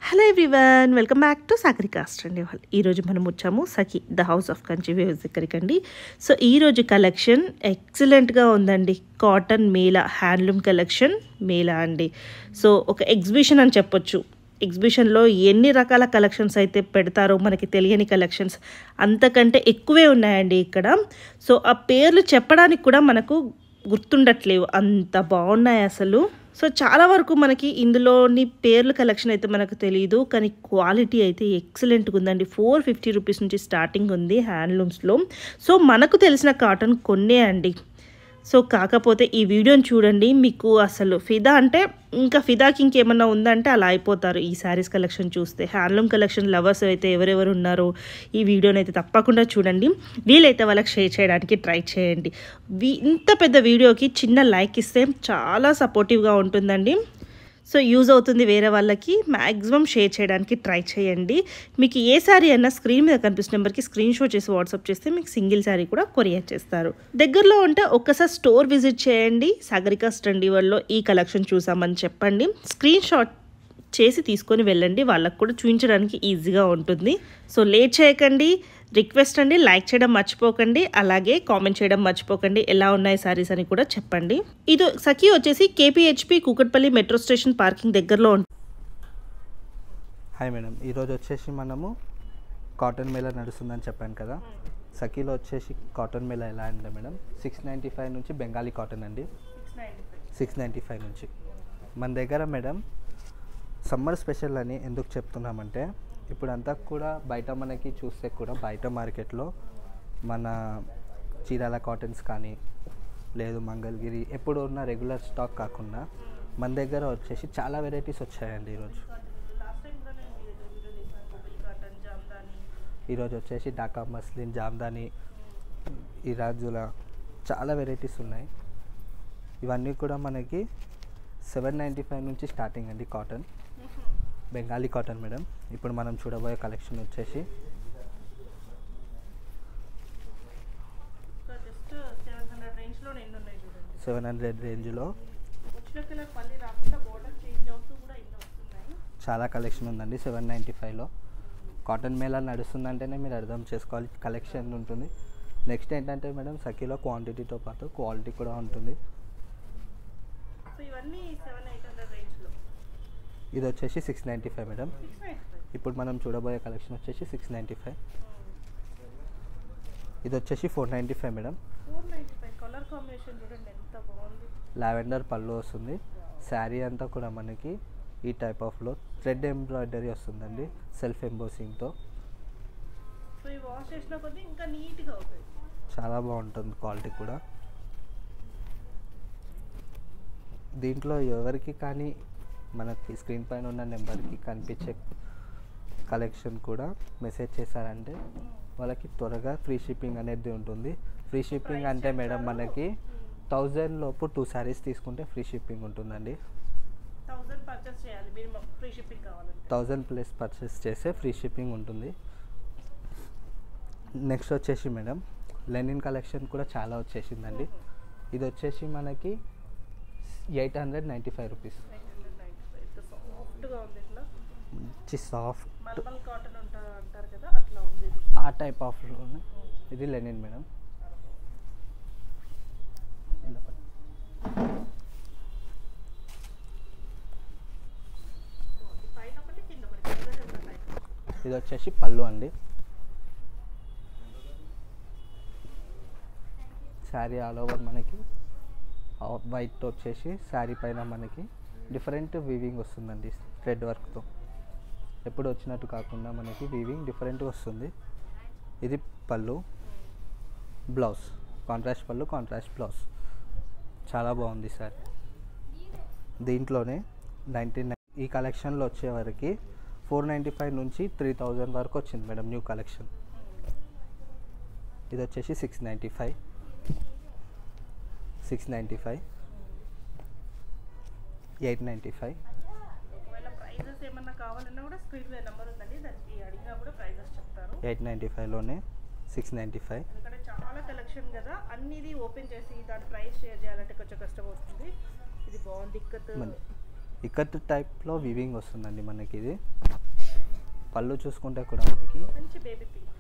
Hello everyone, welcome back to సాగరికాస్ట్ అండి. ఈరోజు మనం వచ్చాము Sakhi the house of Kanchi waves దగ్గరికి అండి. సో ఈరోజు కలెక్షన్ ఎక్సలెంట్గా ఉందండి. Cotton mela, handloom collection mela అండి. సో ఒక ఎగ్జిబిషన్ అని చెప్పొచ్చు. ఎగ్జిబిషన్లో ఎన్ని రకాల కలెక్షన్స్ అయితే పెడతారో మనకి తెలియని కలెక్షన్స్ అంతకంటే ఎక్కువే ఉన్నాయండి ఇక్కడ. సో ఆ పేర్లు చెప్పడానికి కూడా మనకు గుర్తుండట్లేవు, అంత బాగున్నాయి అసలు. సో చాలా వరకు మనకి ఇందులోని పేర్ల కలెక్షన్ అయితే మనకు తెలియదు, కానీ క్వాలిటీ అయితే ఎక్సలెంట్గా ఉందండి. 450 రూపీస్ నుంచి స్టార్టింగ్ ఉంది హ్యాండ్లూమ్స్లో. సో మనకు తెలిసిన కాటన్ కొన్నే అండి. సో కాకపోతే ఈ వీడియోని చూడండి, మీకు అసలు ఫిదా అంటే ఇంకా ఫిదాకి ఇంకేమన్నా ఉందంటే అలా అయిపోతారు ఈ శారీస్ కలెక్షన్ చూస్తే. హ్యాండ్లూమ్ కలెక్షన్ లవర్స్ అయితే ఎవరెవరు ఉన్నారో ఈ వీడియోని అయితే తప్పకుండా చూడండి. వీలైతే వాళ్ళకి షేర్ చేయడానికి ట్రై చేయండి. ఇంత పెద్ద వీడియోకి చిన్న లైక్ ఇస్తే చాలా సపోర్టివ్గా ఉంటుందండి. సో యూజ్ అవుతుంది వేరే వాళ్ళకి. మ్యాక్సిమం షేర్ చేయడానికి ట్రై చేయండి. మీకు ఏ శారీ అయినా స్క్రీన్ మీద కనిపిస్తున్న నెంబర్కి స్క్రీన్ షాట్ చేసి వాట్సాప్ చేస్తే మీకు సింగిల్ శారీ కూడా కొరియర్ చేస్తారు. దగ్గరలో ఉంటే ఒక్కసారి స్టోర్ విజిట్ చేయండి. సాగరికాస్ట్ ట్రెండీ వరల్డ్లో ఈ కలెక్షన్ చూసామని చెప్పండి. స్క్రీన్ షాట్ చేసి తీసుకొని వెళ్ళండి, వాళ్ళకు కూడా చూపించడానికి ఈజీగా ఉంటుంది. సో లేట్ చేయకండి. రిక్వెస్ట్ అండి, లైక్ చేయడం మర్చిపోకండి, అలాగే కామెంట్ చేయడం మర్చిపోకండి. ఎలా ఉన్నాయి సారీస్ అని కూడా చెప్పండి. ఇది సఖి వచ్చేసి కేపీహెచ్పి కూకట్పల్లి మెట్రో స్టేషన్ పార్కింగ్ దగ్గరలో ఉంటుంది. హాయ్ మేడం, ఈరోజు వచ్చేసి మనము కాటన్ మేళా నడుస్తుందని చెప్పాను కదా. సఖీలో వచ్చేసి కాటన్ మేళా ఎలా అంటే మేడం 695 నుంచి బెంగాలీ కాటన్ అండి. 695 నుంచి మన దగ్గర మేడం సమ్మర్ స్పెషల్ అని ఎందుకు చెప్తున్నామంటే, ఇప్పుడంతా కూడా బయట మనకి చూస్తే కూడా బయట మార్కెట్లో మన చీరాల కాటన్స్ కానీ లేదు మంగళగిరి ఎప్పుడు ఉన్న రెగ్యులర్ స్టాక్ కాకుండా మన దగ్గర వచ్చేసి చాలా వెరైటీస్ వచ్చాయండి. ఈరోజు వచ్చేసి ఢాకా మస్లిన్, జామ్దాని, ఇరాజుల చాలా వెరైటీస్ ఉన్నాయి. ఇవన్నీ కూడా మనకి 795 నుంచి స్టార్టింగ్ అండి. Cotton Bengali cotton madam. ఇప్పుడు మనం చూడబోయే కలెక్షన్ వచ్చేసి 700 రేంజ్లో చాలా కలెక్షన్ ఉందండి. 795లో కాటన్ మేళా నడుస్తుందంటేనే మీరు అర్థం చేసుకోవాలి, కలెక్షన్ ఉంటుంది. నెక్స్ట్ ఏంటంటే మేడం సఖీలో క్వాంటిటీతో పాటు క్వాలిటీ కూడా ఉంటుంది. ఇది వచ్చేసి 695 మేడం. ఇప్పుడు మనం చూడబోయే కలెక్షన్ వచ్చేసి 695. ఇది వచ్చేసి 495 మేడం. లావెండర్ పళ్ళు వస్తుంది. శారీ అంతా కూడా మనకి ఈ టైప్ ఆఫ్లో థ్రెడ్ ఎంబ్రాయిడరీ వస్తుందండి, సెల్ఫ్ ఎంబోసింగ్తో. చాలా బాగుంటుంది క్వాలిటీ కూడా. దీంట్లో ఎవరికి కానీ మనకి స్క్రీన్ పైన ఉన్న నెంబర్కి కనిపించే కలెక్షన్ కూడా మెసేజ్ చేశారంటే వాళ్ళకి త్వరగా ఫ్రీ షిప్పింగ్ అనేది ఉంటుంది. ఫ్రీ షిప్పింగ్ అంటే మేడం మనకి 1000 లోపు 2 శారీస్ తీసుకుంటే ఫ్రీ షిప్పింగ్ ఉంటుందండి. 1000 ప్లస్ పర్చేస్ చేస్తే ఫ్రీ షిప్పింగ్ ఉంటుంది. నెక్స్ట్ వచ్చేసి మేడం లెనిన్ కలెక్షన్ కూడా చాలా వచ్చేసిందండి. ఇది వచ్చేసి మనకి 895 రూపీస్. సాఫ్ట్ ఆ టైప్ ఆఫ్ ఇది లెనిన్ మేడం. ఇది వచ్చేసి పళ్ళు అండి. శారీ ఆల్ ఓవర్ మనకి వైట్ వచ్చేసి శారీ పైన మనకి డిఫరెంట్ వీవింగ్ వస్తుందండి, థ్రెడ్ వర్క్తో. ఎప్పుడు వచ్చినట్టు కాకుండా మనకి వీవింగ్ డిఫరెంట్గా వస్తుంది. ఇది పళ్ళు, బ్లౌజ్ కాంట్రాస్ట్ పళ్ళు, కాంట్రాస్ట్ బ్లౌజ్. చాలా బాగుంది సార్. దీంట్లోనే 99 ఈ కలెక్షన్లో వచ్చేవరకు 495 నుంచి 3000 వరకు వచ్చింది మేడం న్యూ కలెక్షన్. ఇది వచ్చేసి 695, 895. ఏమన్నా కావాలన్నా కూడా స్క్రీన్ మీద నెంబర్ ఉందండి, దానికి అడిగినా కూడా ప్రైజెస్ చెప్తారు. 895లోనే 695. ఇక్కడ చాలా కలెక్షన్ కదా, అన్నిది ఓపెన్ చేసి దాని ప్రైస్ షేర్ చేయాలంటే కొంచెం కష్టం అవుతుంది. ఇది బాగుంది. ఇక్కత్ టైప్లో వివింగ్ వస్తుందండి మనకి ఇది. పళ్ళు చూసుకుంటే కూడా మనకి మంచి బేబీ పింక్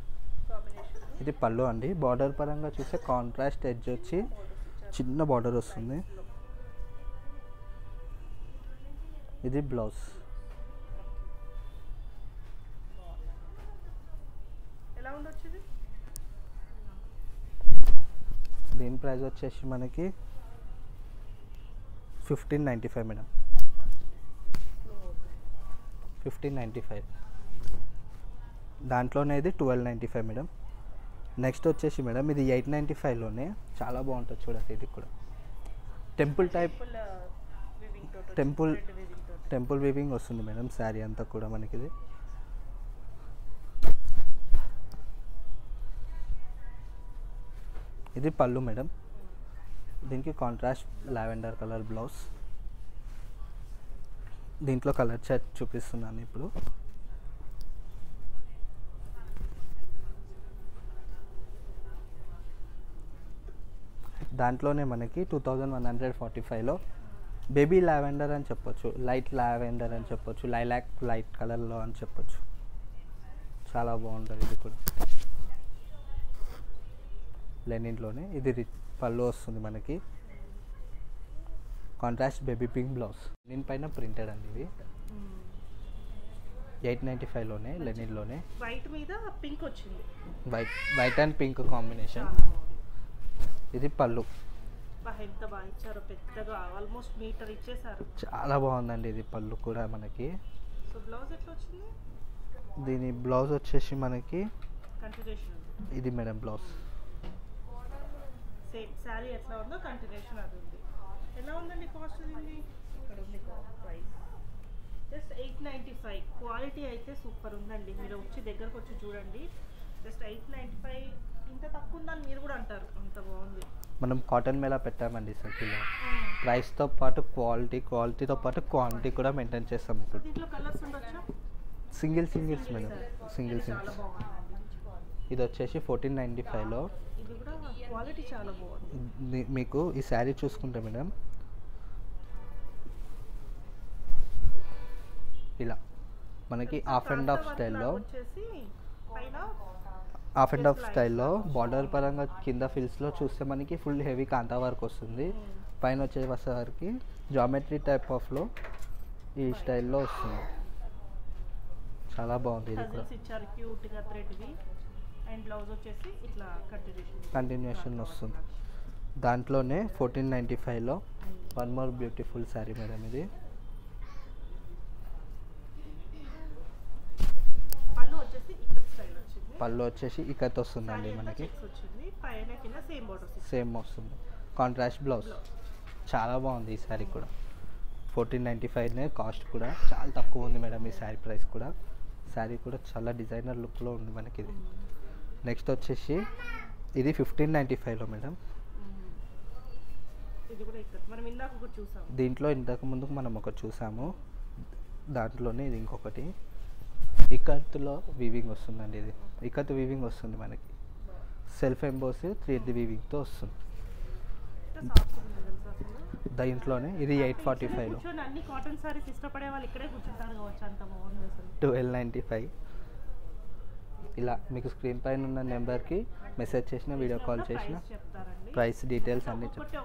కాంబినేషన్. ఇది పళ్ళు అండి. బార్డర్ పరంగా చూస్తే కాంట్రాస్ట్ ఎడ్జ్ వచ్చి చిన్న బార్డర్ వస్తుంది. ఇది బ్లౌజ్. ఎలా ఉండొచ్చు ఇది? దీని ప్రైస్ వచ్చేసి మనకి 1595 మేడం. 1595. దాంట్లోనే ఇది 1295 మేడం. నెక్స్ట్ వచ్చేసి మేడం ఇది 895లోనే చాలా బాగుంటుంది చూడండి. ఇది కూడా టెంపుల్ టైప్ టెంపుల్ వీవింగ్ వస్తుంది మేడం. శారీ అంతా కూడా మనకి ఇది. ఇది పళ్ళు మేడం. దీనికి కాంట్రాస్ట్ లావెండర్ కలర్ బ్లౌజ్. దీంట్లో కలర్ చార్ట్ చూపిస్తున్నాను ఇప్పుడు. దాంట్లోనే మనకి 2145లో బేబీ లావెండర్ అని చెప్పొచ్చు, లైట్ లావెండర్ అని చెప్పొచ్చు, లైలాక్ లైట్ కలర్లో అని చెప్పొచ్చు. చాలా బాగుంటుంది ఇది కూడా. లెనిన్లోనే ఇది పళ్ళు వస్తుంది మనకి. Contrast baby pink blouse. Linen పైన ప్రింటెడ్ అండి ఇవి. 895లోనే లెనిన్లోనే వైట్ మీద పింక్ వచ్చింది. White and pink combination. ఇది పళ్ళు. ఎంత బాగా ఇచ్చారో, పెద్దగా ఆల్మోస్ట్ మీటర్ ఇచ్చేసారు. చాలా బాగుందండి ఇది పళ్ళు కూడా మనకి. సో బ్లౌజ్ ఎట్లా వచ్చింది? దీని బ్లౌజ్ వచ్చేసి మనకి కంటిన్యూషన్ ఇది మేడం బ్లౌజ్. సేమ్ శారీ ఎట్లా ఉందో కంటిన్యూషన్ అది ఉంది. ఎలా ఉందండి కాస్ట్? ఇది ఇక్కడ ఉంది ప్రైస్ జస్ట్ 895. క్వాలిటీ అయితే సూపర్ ఉందండి. మీరు వచ్చి దగ్గరకు వచ్చి చూడండి. జస్ట్ 895. ఇంత తక్కువ ఉందని మీరు కూడా అంటారు, అంత బాగుంది. మనం కాటన్ మేళా పెట్టామండి సర్కిల్లో. ప్రైస్తో పాటు క్వాలిటీతో పాటు క్వాంటిటీ కూడా మెయింటైన్ చేస్తాం. ఇప్పుడు దీంట్లో కలర్స్ ఉండొచ్చా? Singles madam. సింగిల్స్. ఇది వచ్చేసి 1495లో. ఇది కూడా క్వాలిటీ చాలా బాగుంది. మీకు ఈ శారీ చూసుకుంటే మేడం ఇలా మనకి హాఫ్ అండ్ హాఫ్ స్టైల్లో బార్డర్ పరంగా కింద ఫిల్స్లో చూస్తే మనకి ఫుల్ హెవీ కాంతా వర్క్ వస్తుంది. పైన వచ్చేసరికి జామెట్రీ టైప్ ఆఫ్లో ఈ స్టైల్లో వస్తుంది. చాలా బాగుంది ఇది కూడా. ఇచ్చారు క్యూట్గా థ్రెడ్వి. అండ్ బ్లౌజ్ వచ్చేసి ఇట్లా కంటిన్యూషన్ వస్తుంది. దాంట్లోనే 1495లో one more beautiful sari madam ఇది. పళ్ళు వచ్చేసి ఇక్కత్ వస్తుందండి మనకి. సేమ్ వస్తుంది. Contrast blouse. చాలా బాగుంది ఈ శారీ కూడా. 1495నే కాస్ట్ కూడా చాలా తక్కువ ఉంది మేడం. ఈ శారీ ప్రైస్ కూడా. శారీ కూడా చాలా డిజైనర్ లుక్లో ఉంది మనకి ఇది. నెక్స్ట్ వచ్చేసి ఇది 1595లో మేడం. దీంట్లో ఇంతకు ముందుకు మనం ఒకటి చూసాము. దాంట్లోనే ఇది ఇంకొకటి ఇక్కత్తులో వీవింగ్ వస్తుందండి. ఇది ఇక్కత్ వీవింగ్ వస్తుంది మనకి. సెల్ఫ్ ఎంబోస్ 3D వీవింగ్తో వస్తుంది. దీంట్లోనే ఇది 845లో. 1295. ఇలా మీకు స్క్రీన్ పైన ఉన్న నెంబర్కి మెసేజ్ చేసిన, వీడియో కాల్ చేసిన ప్రైస్ డీటెయిల్స్ అన్ని చెప్తాను.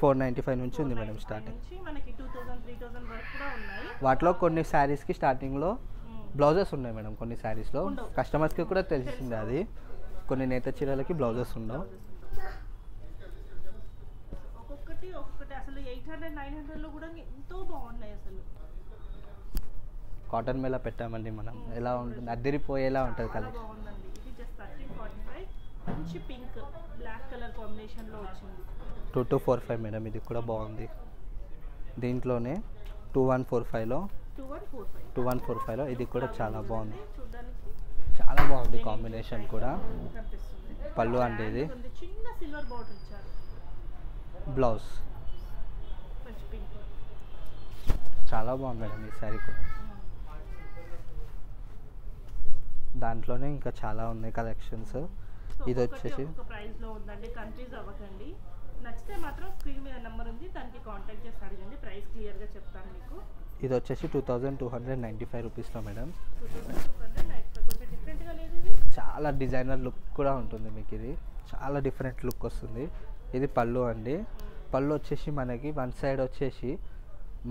495 నుంచి ఉంది మేడం స్టార్టింగ్. వాటిలో కొన్ని శారీస్కి స్టార్టింగ్లో బ్లౌజెస్ ఉన్నాయి మేడం. కొన్ని శారీస్లో కస్టమర్స్కి కూడా తెలిసింది అది. కొన్ని నేత చీరలకి బ్లౌజెస్ ఉండవు. ఒక్కొక్కటి అసలు 800, 900లో కూడా ఎంతో బాగున్నాయి అసలు. కాటన్ మేళా పెట్టామండి మనం. ఎలా ఉంటుంది, అద్దరిపోయేలా ఉంటుంది కలెక్షన్. ఇది జస్ట్ 1345. మంచి పింక్ బ్లాక్ కలర్ కాంబినేషన్లో వచ్చింది. 2245 మేడం. ఇది కూడా బాగుంది. దీంట్లోనే 2145లో ఇది కూడా చాలా బాగుంది. చాలా బాగుంది కాంబినేషన్ కూడా. పళ్ళు అంటే ఇది చిన్న సిల్వర్ బార్డర్ ఇచ్చారు. బ్లౌజ్ చాలా బాగుంది మేడం ఈ శారీ కూడా. దాంట్లోనే ఇంకా చాలా ఉన్నాయి కలెక్షన్స్. ఇది వచ్చేసి ప్రైస్లో ఉందండి. కన్ఫ్యూజ్ అవ్వకండి. నచ్చితే మాత్రం స్క్రీన్ మీద నెంబర్ ఉంది, దానికి కాంటాక్ట్ చేసి అడగండి, ప్రైస్ క్లియర్గా చెప్తాను మీకు. ఇది వచ్చేసి 2295 రూపీస్లో మేడం. 2295 కొంచెం డిఫరెంట్గా లేదు ఇది. చాలా డిజైనర్ లుక్ కూడా ఉంటుంది మీకు, ఇది చాలా డిఫరెంట్ లుక్ వస్తుంది. ఇది పళ్ళు అండి. పళ్ళు వచ్చేసి మనకి వన్ సైడ్ వచ్చేసి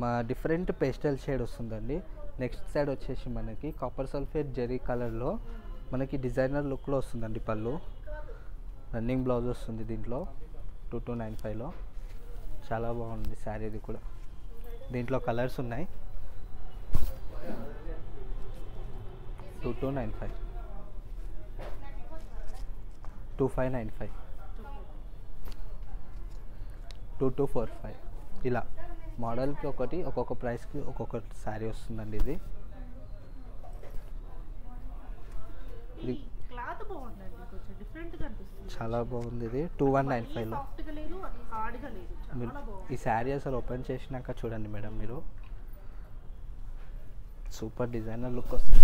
మా డిఫరెంట్ పేస్టల్ షేడ్ వస్తుందండి. నెక్స్ట్ సైడ్ వచ్చేసి మనకి కాపర్ సల్ఫేట్ జెరీ కలర్లో మనకి డిజైనర్ లుక్లో వస్తుందండి పళ్ళు. రన్నింగ్ బ్లౌజ్ వస్తుంది దీంట్లో 2295లో. చాలా బాగుంది శారీ. ఇది కూడా దీంట్లో కలర్స్ ఉన్నాయి. 2295, 2595, 2245 ఇలా మోడల్కి ఒకటి ఒక్కొక్క ప్రైస్కి ఒక్కొక్క శారీ వస్తుందండి. ఇది క్లాత్ బాగుందండి, కొంచెం డిఫరెంట్గా అనిపిస్తుంది. చాలా బాగుంది. ఇది 2195లో. సాఫ్ట్గా లేదు, హార్డ్గా లేదు, చాలా బాగుంది. ఈ శారీ అసలు ఓపెన్ చేసినాక చూడండి మేడం మీరు, సూపర్ డిజైనర్ లుక్ వస్తుంది.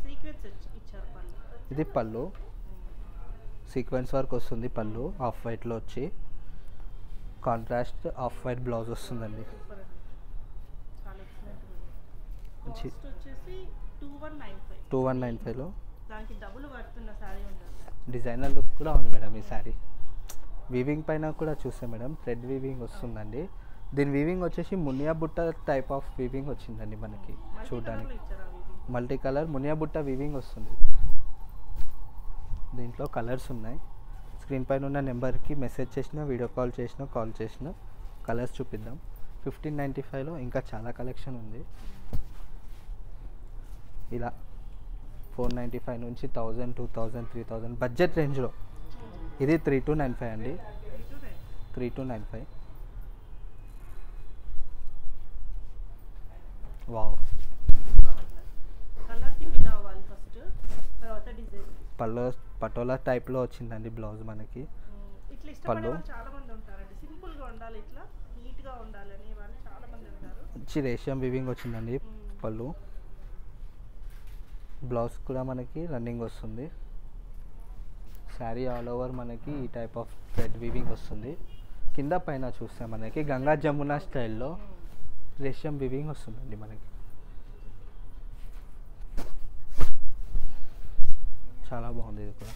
సీక్వెన్స్ ఇచ్చారు పళ్ళు. ఇది పళ్ళు సీక్వెన్స్ వర్క్ వస్తుంది. పళ్ళు ఆఫ్ వైట్లో వచ్చి కాంట్రాస్ట్ ఆఫ్ వైట్ బ్లౌజ్ వస్తుందండి. సూపర్ అండి, చాలా ఎక్సలెంట్ ఉంది. మంచి కాస్ట్ వచ్చేసి 2195. 2195లో దానికి డబుల్ పడుతున్న శారీ ఉంటుంది. డిజైనర్ లుక్ కూడా ఉంది మేడం ఈ శారీ. వీవింగ్ పైన కూడా చూస్తే మేడం థ్రెడ్ వీవింగ్ వస్తుందండి. దీని వీవింగ్ వచ్చేసి మునియా బుట్ట టైప్ ఆఫ్ వీవింగ్ వచ్చిందండి మనకి చూడడానికి. మల్టీ కలర్ మునియా బుట్ట వీవింగ్ వస్తుంది. దీంట్లో కలర్స్ ఉన్నాయి. స్క్రీన్ పైన ఉన్న నెంబర్కి మెసేజ్ చేసినా, వీడియో కాల్ చేసినా, కలర్స్ చూపిద్దాం. 1595లో ఇంకా చాలా కలెక్షన్ ఉంది. ఇలా 495 నుంచి 1000, 2000, 3000 బడ్జెట్ రేంజ్లో. ఇది 3295 అండి. 3295. వావ్. కలర్కి ఫిదా అవ్వాలి ఫస్ట్, తర్వాత డిజైన్. పటోలా టైప్లో వచ్చిందండి బ్లౌజ్ మనకి. ఇట్లా ఇష్టపడే వాళ్ళు చాలా మంది ఉంటారండి. సింపుల్గా ఉండాలి, ఇట్లా నీట్గా ఉండాలని వాళ్ళు చాలా మంది ఉంటారు. మంచి రేషియం వీవింగ్ వచ్చిందండి పళ్ళు. బ్లౌజ్ కూడా మనకి రన్నింగ్ వస్తుంది. శారీ ఆల్ ఓవర్ మనకి ఈ టైప్ ఆఫ్ థ్రెడ్ వీవింగ్ వస్తుంది. కింద పైన చూస్తే మనకి గంగా జమున స్టైల్లో రేషియం వీవింగ్ వస్తుందండి మనకి. చాలా బాగుంది ఇది కూడా.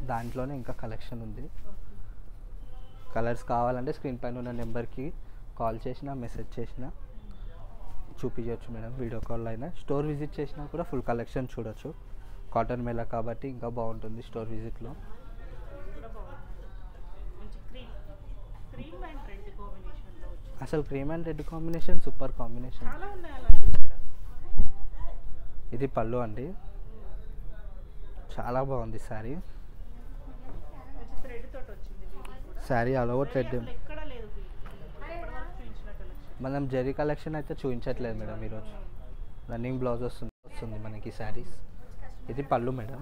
దాంట్లోనే ఇంకా కలెక్షన్ ఉంది. కలర్స్ కావాలంటే స్క్రీన్ పైన ఉన్న నెంబర్కి కాల్ చేసినా, మెసేజ్ చేసినా చూపించవచ్చు మేడం. వీడియో కాల్ అయినా, స్టోర్ విజిట్ చేసినా కూడా ఫుల్ కలెక్షన్ చూడొచ్చు. కాటన్ మేళా కాబట్టి ఇంకా బాగుంటుంది స్టోర్ విజిట్లో. అసలు cream and red combination super combination. ఇది పళ్ళు అండి. చాలా బాగుంది sari. Sari all over thread. మనం జరీ కలెక్షన్ అయితే చూపించట్లేదు మేడం ఈరోజు. రన్నింగ్ బ్లౌజ్ వస్తుంది మనకి శారీస్. ఇది పళ్ళు మేడం.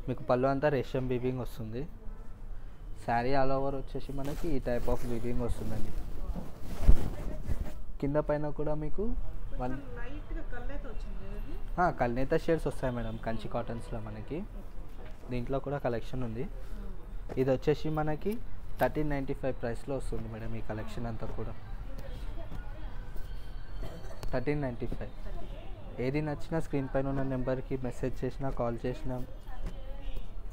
మీకు పళ్ళు అంతా రేషియం వీవింగ్ వస్తుంది. శారీ ఆల్ ఓవర్ వచ్చేసి మనకి ఈ టైప్ ఆఫ్ వీవింగ్ వస్తుందండి. కింద పైన కూడా మీకు కల్నేత షేడ్స్ వస్తాయి మేడం కంచి కాటన్స్లో మనకి. దీంట్లో కూడా కలెక్షన్ ఉంది. ఇది వచ్చేసి మనకి 1395 ప్రైస్లో వస్తుంది మేడం ఈ కలెక్షన్ అంతా కూడా. 1395. ఏది నచ్చినా స్క్రీన్ పైన ఉన్న నెంబర్కి మెసేజ్ చేసినా, కాల్ చేసినా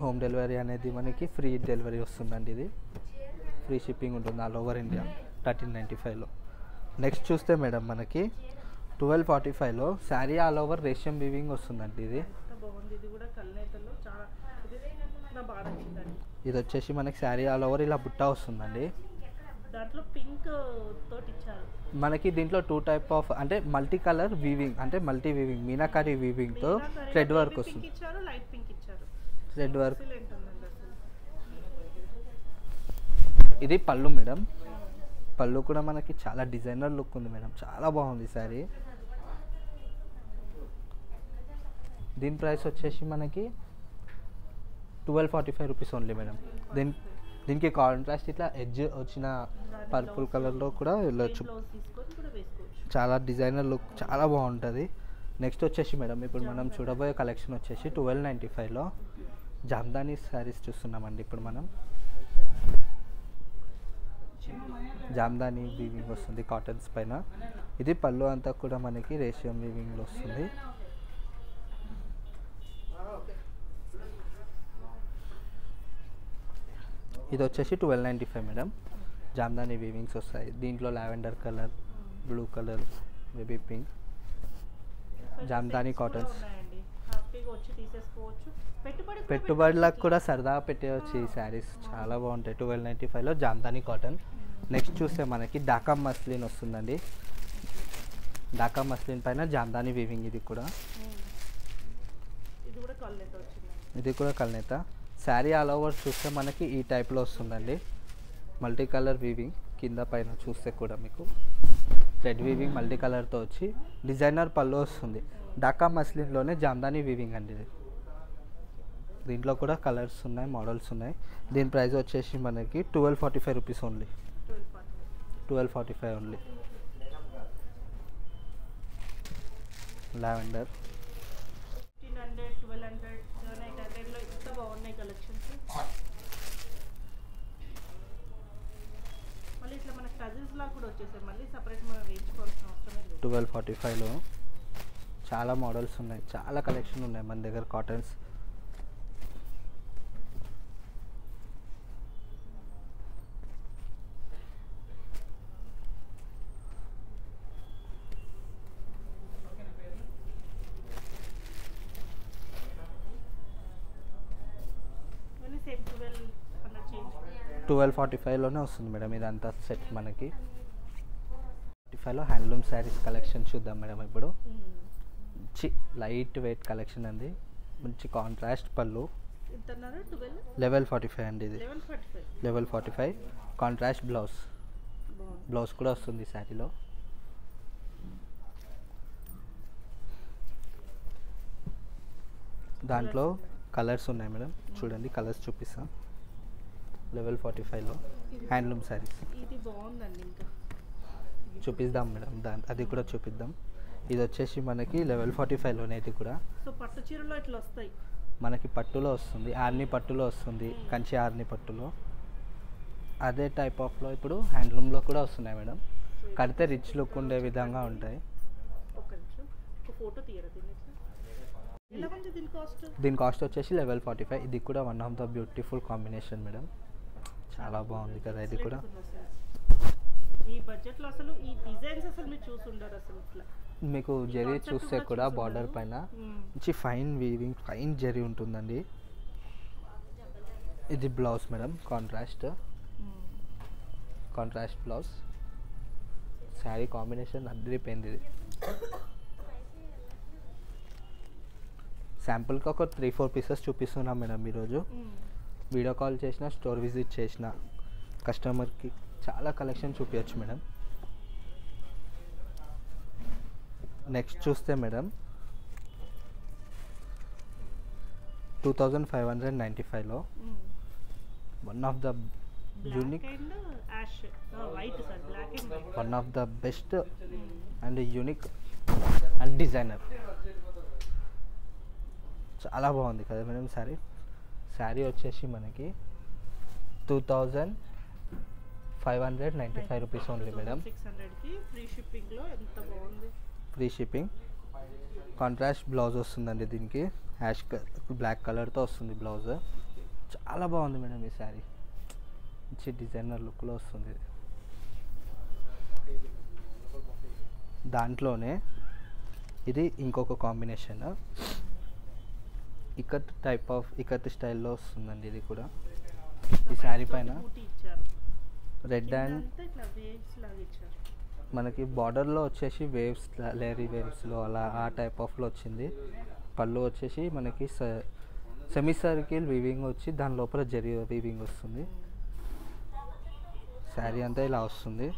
హోమ్ డెలివరీ అనేది మనకి ఫ్రీ డెలివరీ వస్తుందండి. ఇది ఫ్రీ షిప్పింగ్ ఉంటుంది ఆల్ ఓవర్ ఇండియా 1395లో. నెక్స్ట్ చూస్తే మేడం మనకి 1245లో శారీ ఆల్ ఓవర్ రేషియం వీవింగ్ వస్తుందండి. ఇది వచ్చేసి మనకి శారీ ఆల్ ఓవర్ ఇలా బుట్ట వస్తుందండి. దాంట్లో పింక్ తోటి ఇచ్చారు మనకి. దీంట్లో 2 టైప్ ఆఫ్ అంటే మల్టీ కలర్ వీవింగ్, అంటే మల్టీ వీవింగ్ మీనాకారి వీవింగ్తో థ్రెడ్ వర్క్ వస్తుంది. Thread work. ఇది పళ్ళు మేడం. పళ్ళు కూడా మనకి చాలా డిజైనర్ లుక్ ఉంది మేడం. చాలా బాగుంది శారీ. దీని ప్రైస్ వచ్చేసి మనకి 1245 రూపీస్ ఓన్లీ మేడం. దీనికి కాంట్రాస్ట్ ఇట్లా ఎడ్జ్ వచ్చిన పర్పుల్ కలర్లో కూడా వెళ్ళొచ్చు. చాలా డిజైనర్ లుక్, చాలా బాగుంటుంది. నెక్స్ట్ వచ్చేసి మేడం ఇప్పుడు మనం చూడబోయే కలెక్షన్ వచ్చేసి 1295లో జామ్దాని శారీస్ చూస్తున్నామండి ఇప్పుడు మనం. జామ్దాని వీవింగ్ వస్తుంది కాటన్స్ పైన. ఇది పళ్ళు అంతా కూడా మనకి రేషియం వీవింగ్లో వస్తుంది. ఇది వచ్చేసి 1295 మేడం. జామ్దాని వీవింగ్స్ వస్తాయి. దీంట్లో lavender colour, blue colour, baby pink, Jamdani cottons. పెట్టుబడులకు కూడా సరదాగా పెట్టేయచ్చు ఈ శారీస్, చాలా బాగుంటాయి. 1295లో జామ్దాని కాటన్. నెక్స్ట్ చూస్తే మనకి ఢాకా మస్లిన్ వస్తుందండి. ఢాకా మస్లిన్ పైన జామ్దాని వీవింగ్. ఇది కూడా కల్నేత. శారీ ఆల్ ఓవర్ చూస్తే మనకి ఈ టైప్లో వస్తుందండి. మల్టీ కలర్ వీవింగ్ కింద పైన చూస్తే కూడా మీకు రెడ్ వీవింగ్ మల్టీ కలర్తో వచ్చి డిజైనర్ పళ్ళు వస్తుంది. ఢాకా మస్లిన్లోనే జామ్దాని వీవింగ్ అండి ఇది. దీంట్లో కూడా కలర్స్ ఉన్నాయి, మోడల్స్ ఉన్నాయి. దీని ప్రైస్ వచ్చేసి మనకి 1245 రూపీస్ ఓన్లీ. 1245 ఓన్లీ. లావెండర్ 1500, 1200, 800లో ఎంత బాగున్నాయి కలెక్షన్స్. మళ్ళీ ఇట్లా మనకి కజిన్స్ లా కూడా వచ్చేసాయి. మళ్ళీ సపరేట్ మనం వేయించుకోవాల్సిన అవసరం లేదు. 1245లో చాలా మోడల్స్ ఉన్నాయి, చాలా కలెక్షన్ ఉన్నాయి మన దగ్గర కాటన్స్. మళ్ళీ సేమ్ 1200 చేంజ్. 1245లోనే వస్తుంది మేడం ఇదంతా సెట్ మనకి. 45లో హ్యాండ్లూమ్ శారీస్ కలెక్షన్ చూద్దాం మేడం ఇప్పుడు. మంచి లైట్ వెయిట్ కలెక్షన్ అండి. మంచి కాంట్రాస్ట్ పళ్ళు. ఎంతన్నారు? 1145 అండి ఇది. 1145. 1145 కాంట్రాస్ట్ బ్లౌజ్. బ్లౌజ్ కూడా వస్తుంది శారీలో. దాంట్లో కలర్స్ ఉన్నాయి మేడం, చూడండి కలర్స్ చూపిస్తాం. 1145లో హ్యాండ్లూమ్ శారీస్ ఇది బాగుందండి. ఇంకా చూపిద్దాం మేడం, అది కూడా చూపిద్దాం. ఇది వచ్చేసి మనకి 1145లోనే. ఇది కూడా సో పట్టు చీరలో ఇట్లా వస్తాయి మనకి. పట్టులో వస్తుంది, ఆర్ని పట్టులో వస్తుంది, కంచి ఆర్ని పట్టులో. అదే టైప్ ఆఫ్లో ఇప్పుడు హ్యాండ్లూమ్లో కూడా వస్తున్నాయి మేడం. కడితే రిచ్ లుక్ ఉండే విధంగా ఉంటాయి. ఒక నిమిషం, ఒక ఫోటో తీయరా దీన్ని. ఎలా ఉంది దీని కాస్ట్? దీని కాస్ట్ వచ్చేసి 1145. ఇది కూడా one of the beautiful combination madam. చాలా బాగుంది కదా ఇది కూడా. ఈ బడ్జెట్లో అసలు ఈ డిజైన్స్ అసలు మీరు చూసుండరు అసలు. ఇట్లా మీకు జరీ చూస్తే కూడా బార్డర్ పైన మంచి ఫైన్ వీవింగ్, ఫైన్ జరీ ఉంటుందండి. ఇది blouse madam, contrast blouse. Sari combination అదిరిపోయింది. ఇది శాంపుల్కి ఒక 3-4 పీసెస్ చూపిస్తున్నాం మేడం ఈరోజు. వీడియో కాల్ చేసిన, స్టోర్ విజిట్ చేసిన కస్టమర్కి చాలా కలెక్షన్ చూపించచ్చు మేడం. నెక్స్ట్ చూస్తే మేడం 2595లో one of the unique, one of the best and unique and designer. చాలా బాగుంది కదా మేడం శారీ. శారీ వచ్చేసి మనకి 2595 రూపీస్ ఓన్లీ మేడం. 600కి ఫ్రీ షిప్పింగ్లో ఎంత బాగుంది. Free shipping. కాంట్రాస్ట్ బ్లౌజ్ వస్తుందండి దీనికి. యాష్ బ్లాక్ కలర్తో వస్తుంది బ్లౌజ్. చాలా బాగుంది మేడం ఈ శారీ. మంచి డిజైనర్ లుక్లో వస్తుంది. దాంట్లోనే ఇది ఇంకొక combination, ikat type of ikat స్టైల్లో వస్తుందండి ఇది కూడా. ఈ శారీ పైన రెడ్ అండ్ మనకి బార్డర్లో వచ్చేసి వేవ్స్, లేరీ వేవ్స్లో అలా ఆ టైప్ ఆఫ్లో వచ్చింది. పళ్ళు వచ్చేసి మనకి సెమీ సర్కిల్ వీవింగ్ వచ్చి దాని లోపల జరీ వీవింగ్ వస్తుంది. శారీ అంతా ఇలా వస్తుంది.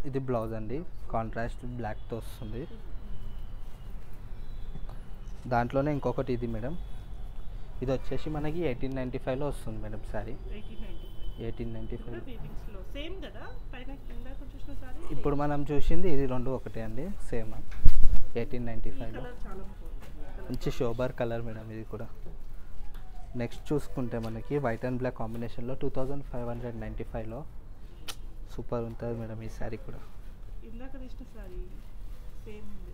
ఇది బ్లౌజ్ అండి, కాంట్రాస్ట్ బ్లాక్తో వస్తుంది. దాంట్లోనే ఇంకొకటి ఇది మేడం. ఇది వచ్చేసి మనకి 1895లో వస్తుంది మేడం శారీ. 1895. ఇప్పుడు మనం చూసింది ఇది రెండు ఒకటే అండి, సేమ్ 1895లో. మంచి షోబర్ కలర్ మేడం ఇది కూడా. నెక్స్ట్ చూసుకుంటే మనకి వైట్ అండ్ బ్లాక్ కాంబినేషన్లో 2595లో సూపర్ ఉంటుంది మేడం ఈ శారీ కూడా. ఇందాక తీసిన సారీ సేమ్ ఉంది.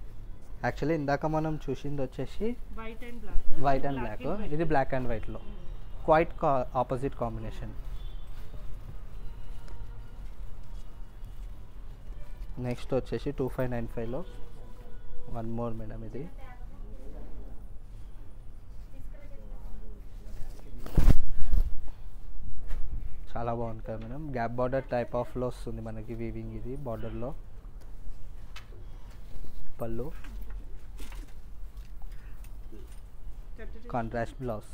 యాక్చువల్లీ ఇందాక మనం చూసింది వచ్చేసి white and black. White and black, ఇది బ్లాక్ అండ్ వైట్లో క్వైట్ ఆపోజిట్ కాంబినేషన్. నెక్స్ట్ వచ్చేసి 2595లో వన్ మోర్ మేడం ఇది. చాలా బాగుంటుంది మేడం. గ్యాప్ బార్డర్ టైప్ ఆఫ్లో వస్తుంది మనకి వీవింగ్, ఇది బార్డర్లో. పళ్ళు కాంట్రాస్ట్ బ్లౌజ్.